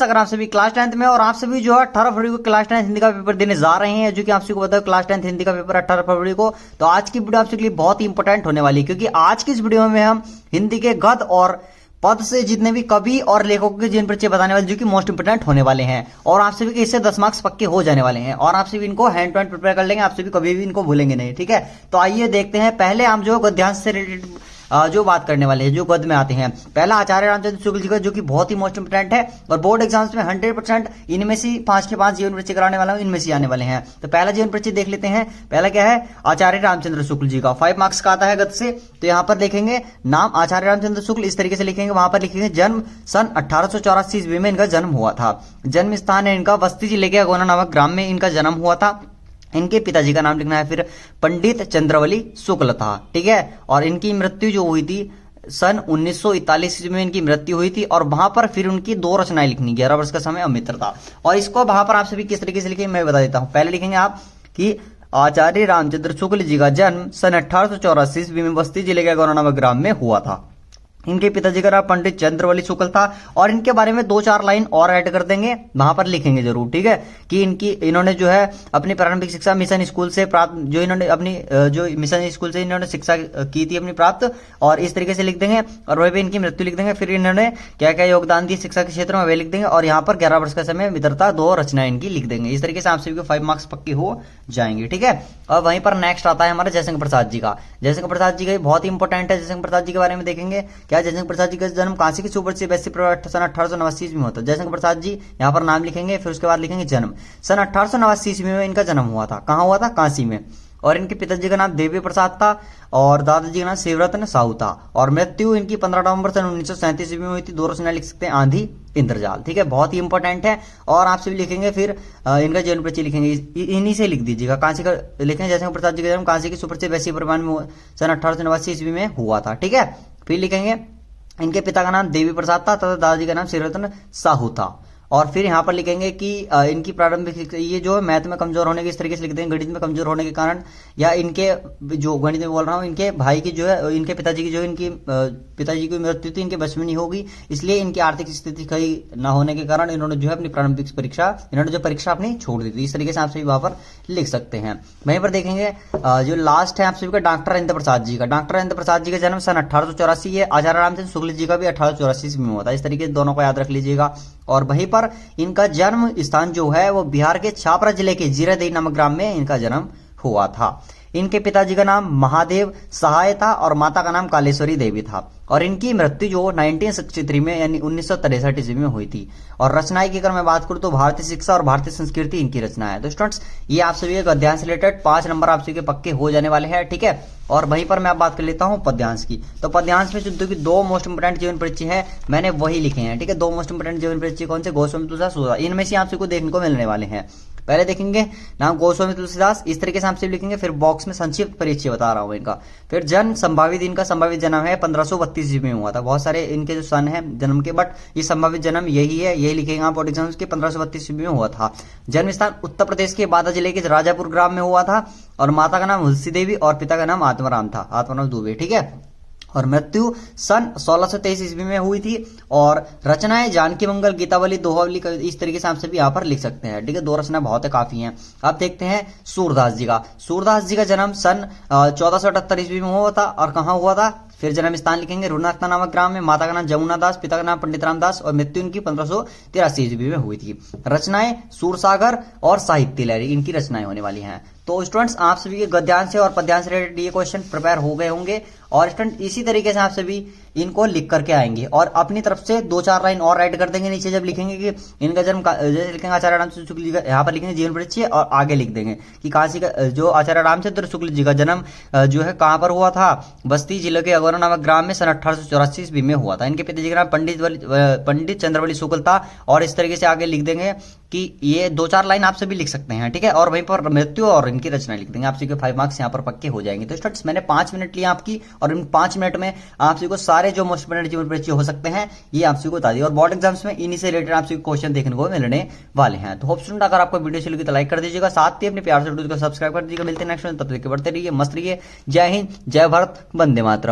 Students, अगर आप सभी क्लास 10th में और आप सभी जो है 18 फरवरी को क्लास 10th हिंदी का पेपर देने जा रहे हैं, जो कि आप सभी को पता है क्लास 10th हिंदी का पेपर 18 फरवरी को, तो आज की वीडियो आप सभी के लिए बहुत ही इंपॉर्टेंट होने वाली है, क्योंकि आज की इस वीडियो में हम हिंदी के गद्य और पद से जितने भी कवि और लेखकों के जीवन परिचय बताने वाले, जो कि मोस्ट इंपोर्टेंट होने वाले हैं, और आप सभी के इससे 10 मार्क्स पक्के हो जाने वाले हैं, और आप सभी इनको हैंड टू हैंड प्रिपेयर कर लेंगे, आप सभी कभी भी इनको भूलेंगे नहीं। ठीक है, तो आइए देखते हैं। पहले हम जो गद्यांश से रिलेटेड जो बात करने वाले हैं, जो गद्य में आते हैं, पहला आचार्य रामचंद्र शुक्ल जी का, जो कि बहुत ही मोस्ट इंपोर्टेंट है और बोर्ड एग्जाम्स में 100% इनमें से 5 के 5 जीवन परिचय कराने वाला हूं, इनमें से आने वाले हैं। तो पहला जीवन परिचय देख लेते हैं। पहला क्या है? आचार्य रामचंद्र शुक्ल जी का 5 मार्क्स का आता है गद्य से। तो यहां पर लिखेंगे नाम आचार्य रामचंद्र शुक्ल, इस तरीके से लिखेंगे। वहां पर लिखेंगे जन्म सन 1884 ईस्वी में इनका जन्म हुआ था। जन्म स्थान है इनका बस्ती जिले के अगोना नामक ग्राम में इनका जन्म हुआ था। इनके पिताजी का नाम लिखना है फिर पंडित चंद्रवली शुक्ल था। ठीक है, और इनकी मृत्यु जो हुई थी सन 1941 में इनकी मृत्यु हुई थी, और वहां पर फिर उनकी 2 रचनाएं लिखनी, 11 वर्ष का समय और मित्रता। और इसको वहां पर आप सभी किस तरीके से लिखेंगे मैं बता देता हूं। पहले लिखेंगे आप कि आचार्य रामचंद्र शुक्ल जी का जन्म सन 1884 ईस्वी में बस्ती जिले के गौरा नामक ग्राम में हुआ था। इनके पिताजी का नाम पंडित चंद्रवली शुक्ल था, और इनके बारे में 2-4 लाइन और ऐड कर देंगे, वहां पर लिखेंगे जरूर। ठीक है, कि इन्होंने जो है अपनी प्रारंभिक शिक्षा मिशन स्कूल से प्राप्त, जो इन्होंने अपनी जो मिशन स्कूल से इन्होंने शिक्षा की थी अपनी प्राप्त, और इस तरीके से लिख देंगे। और वही पे इनकी मृत्यु लिख देंगे। फिर इन्होंने क्या क्या योगदान दी शिक्षा के क्षेत्र में वे लिख देंगे, और यहाँ पर 11 वर्ष का समय मित्रता 2 रचनाएं इनकी लिख देंगे। इस तरीके से आप सभी को 5 मार्क्स पक्के हो जाएंगे। ठीक है, और वहीं पर नेक्स्ट आता है हमारा जयशंकर प्रसाद जी का। जयशंकर प्रसाद जी का बहुत ही इंपॉर्टेंट है। जयशंकर प्रसाद जी के बारे में देखेंगे। क्या? जयशंकर प्रसाद जी का जन्म काशी के सुपर से वैसे सन 1889 ईस्वी में होता है। जयशंकर प्रसाद जी यहाँ पर नाम लिखेंगे, फिर उसके बाद लिखेंगे जन्म। सन 1889 ईस्वी में इनका जन्म हुआ था। कहाँ हुआ था? काशी में। और इनके पिताजी का नाम देवी प्रसाद था, और दादाजी का नाम शिवरत्न साहू था। और मृत्यु इनकी 15 नवंबर सन 1937 ईस्वी में हुई थी। 2 रचनाएं लिख सकते हैं, आंधी इंद्रजाल। ठीक है, बहुत ही इंपॉर्टेंट है। और आपसे भी लिखेंगे फिर इनका जीवन परिचय लिखेंगे, इन्हीं से लिख दीजिएगा। काशी का लिखेंगे जयशंकर प्रसाद जी का जन्म काशी के सुपर से वैसी परिवार में सन 1889 ईस्वी में हुआ था। ठीक है, फिर लिखेंगे इनके पिता का नाम देवी प्रसाद था तथा दादाजी का नाम शिवरत्न साहू था। और फिर यहाँ पर लिखेंगे कि इनकी प्रारंभिक, ये जो मैथ में कमजोर होने के, इस तरीके से लिख देंगे, गणित में कमजोर होने के कारण, या इनके जो गणित में बोल रहा हूँ, इनके भाई की जो है, इनके पिताजी की जो इनकी पिताजी की मृत्यु थी इनके बस में नहीं होगी, इसलिए इनकी आर्थिक स्थिति सही न होने के कारण इन्होंने जो है अपनी प्रारंभिक परीक्षा, इन्होंने जो परीक्षा अपनी छोड़ दी थी। इस तरीके से आप सभी वहां पर लिख सकते हैं। वहीं पर देखेंगे जो लास्ट है आप सभी का डॉक्टर राजेंद्र प्रसाद जी का। डॉक्टर राजेंद्र प्रसाद जी का जन्म सन 1884 है। आचार्य रामचंद्र शुक्ल जी का भी 1884 में हुआ था। इस तरीके से दोनों को याद रख लीजिएगा। और वहीं पर इनका जन्म स्थान जो है वो बिहार के छापरा जिले के जीरादेई नामक ग्राम में इनका जन्म हुआ था। इनके पिताजी का नाम महादेव सहाय था, और माता का नाम कालेश्वरी देवी था। और इनकी मृत्यु जो 1963 में यानी 1963 ईस्वी में हुई थी। और रचनाएं की अगर मैं बात करूं तो भारतीय शिक्षा और भारतीय संस्कृति इनकी रचना है। तो स्टूडेंट्स, ये आप सभी गद्यांश से रिलेटेड 5 नंबर आप सभी के पक्के हो जाने वाले हैं। ठीक है, और वहीं पर मैं आप बात कर लेता हूं पद्यांश की। तो पद्यांश में जो 2 मोस्ट इंपोर्टेंट जीवन परिचय है मैंने वही लिखे हैं। ठीक है, 2 मोस्ट इंपोर्टेंट जीवन परिचय कौन से? गोस्वामी तुलसीदास, सूरदास। इनमें से आप सभी को देखने को मिलने वाले हैं। पहले देखेंगे नाम गोस्वामी तुलसीदास, इस तरीके से आप सभी लिखेंगे। फिर बॉक्स में संक्षिप्त परिचय बता रहा हूं इनका। फिर जन्म संभावित, इनका संभावित जन्म है 1532 ईस्वी में हुआ था। बहुत सारे इनके जो सन है जन्म के, बट ये संभावित जन्म यही है, यही लिखेंगे आप बोर्ड एग्जाम्स के। 1532 ईस्वी में हुआ था। जन्म स्थान उत्तर प्रदेश के बादा जिले के राजापुर ग्राम में हुआ था। और माता का नाम हुलसी देवी और पिता का नाम आत्माराम था, आत्माराम दुबे। ठीक है, और मृत्यु सन 1623 ईस्वी में हुई थी। और रचनाएं जानकी मंगल, गीतावली, दोहावली, इस तरीके से आप सभी यहाँ पर लिख सकते हैं। ठीक है, 2 रचनाएं बहुत है, काफी हैं। अब देखते हैं सूरदास जी का। सूरदास जी का जन्म सन 1478 ईस्वी में हुआ था। और कहाँ हुआ था? फिर जन्म स्थान लिखेंगे रुणनाथ नामक ग्राम में। माता का नाम जमुना दास, पिता का नाम पंडित रामदास, और मृत्यु इनकी 1583 ईस्वी में हुई थी। रचनाएं सूरसागर और साहित्य लहरी इनकी रचनाएं होने वाली हैं। तो स्टूडेंट्स, आप सभी के गद्यांश से और पद्यांश से रिलेटेड ये क्वेश्चन प्रिपेयर हो गए होंगे। और स्टूडेंट इसी तरीके से आप सभी इनको लिख करके आएंगे, और अपनी तरफ से 2-4 लाइन और ऐड कर देंगे नीचे जब लिखेंगे कि इनका जन्म, जैसे लिखेंगे आचार्य रामचंद्र शुक्ल जी का, यहाँ पर लिखेंगे जीवन परिचय, और आगे लिख देंगे कि काशी का जो आचार्य रामचंद्र शुक्ल जी का जन्म जो है कहाँ पर हुआ था? बस्ती जिले के अगोरा नामक ग्राम में सन 1884 ईस्वी में हुआ था। इनके पिताजी का नाम पंडित चंद्रवली शुक्ल था। और इस तरीके से आगे लिख देंगे कि ये 2-4 लाइन आप सभी लिख सकते हैं। ठीक है, और वहीं पर मृत्यु और इनकी रचना लिख देंगे। आप सभी के 5 मार्क्स यहाँ पर पक्के हो जाएंगे। तो स्टूडेंट्स, मैंने 5 मिनट लिया आपकी, और इन 5 मिनट में आप सभी को सारे जो मोस्ट इंपोर्टेंट जीवन परिचय हो सकते हैं ये आप सभी को बता दिए। और बोर्ड एग्जाम्स में इन्हीं से रिलेटेड आप सभी क्वेश्चन देखने को मिलने वाले हैं। तो होप स्टूडेंट, अगर आपको वीडियो अच्छी लगी तो लाइक कर दीजिएगा, साथ ही अपने प्यार से वीडियो को सब्सक्राइब कर दीजिएगा। मिलते हैं नेक्स्ट में, तब तक बढ़ते रहिए, मस्त रहिए। जय हिंद, जय भारत, वंदे मातरम।